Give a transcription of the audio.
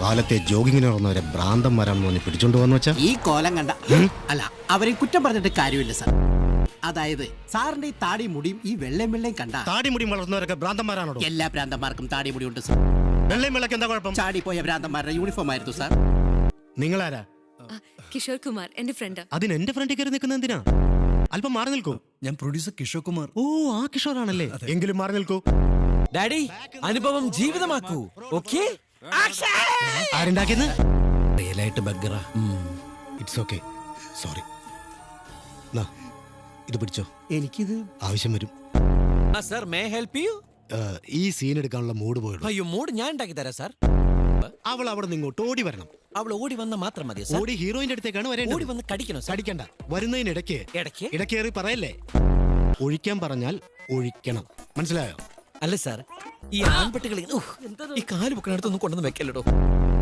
കാലത്തെ ജോഗിങ്ങിന് ഇറങ്ങുന്നവരെ ഭ്രാന്തന്മാരാണെന്ന് തോന്നി പിടിച്ചോണ്ട് വന്നു വെച്ചാ ഈ കോലം കണ്ട അല്ല അവരെ കുറ്റം പറഞ്ഞിട്ട് കാര്യമില്ല സാർ. അതായത് സാറിന്റെ ഈ താടി മുടിയും ഈ വെള്ളയും വെള്ളയും കണ്ട താടി മുടി വളർന്നവരൊക്കെ ഭ്രാന്തന്മാരാണോ? എല്ലാ ഭ്രാന്തന്മാർക്കും താടി മുടി ഉണ്ട് സാർ. വെള്ളയും വെള്ളക്ക് എന്താ കുഴപ്പം? ചാടി പോയ ഭ്രാന്തന്മാരുടെ യൂണിഫോം ആയിരുന്നു സാർ. നിങ്ങളാരാ? കിഷോർ കുമാർ എന്റെ ഫ്രണ്ട്. അതിന് എന്റെ ഫ്രണ്ടിൽ കയറി നിൽക്കുന്ന എന്തിനാ? അല്പം മാറി നിൽക്കൂ. ഞാൻ പ്രൊഡ്യൂസർ കിഷോർ കുമാർ. ഓ, ആ കിഷോറാണല്ലേ? എങ്കിലും മാറി നിൽക്കൂ. ഡാഡി അനുഭവം ജീവിതമാക്കൂ. ഓക്കേ, ആരുണ്ടാക്കിയെന്ന്? റിയലായിട്ട് ബർഗറാ. It's okay, sorry. ഇത് പിടിച്ചോ, എനിക്കിത് ആവശ്യം വരും. Sir may help you? ഈ സീൻ എടുക്കാനുള്ള മൂഡ് പോയുള്ളൂ. അയ്യോ, മൂഡ് ഞാൻ ഉണ്ടാക്കി തരാം സാർ. അവൾ അവിടെ നിന്ന് ഇങ്ങോട്ട് ഓടി വരണം. അവൾ ഓടി വന്ന മാത്രം മതി സാർ. ഓടി ഹീറോയിന്റെ അടുത്തേക്കാണ് വരേണ്ടത്. ഓടി വന്ന് കടിക്കണോ സാർ? കടിക്കണ്ട, വരുന്നതിനിടയ്ക്ക് ഇടയ്ക്ക് ഇടക്കേറി പറയല്ലേ. ഒഴിക്കാൻ പറഞ്ഞാൽ ഒഴിക്കണം, മനസ്സിലായോ? അല്ല സാർ, ഈ ആൺപെട്ടുകൾ ഈ കാല് പൊക്കണടുത്തൊന്നും കൊണ്ടുവന്ന് വെക്കല്ലോ.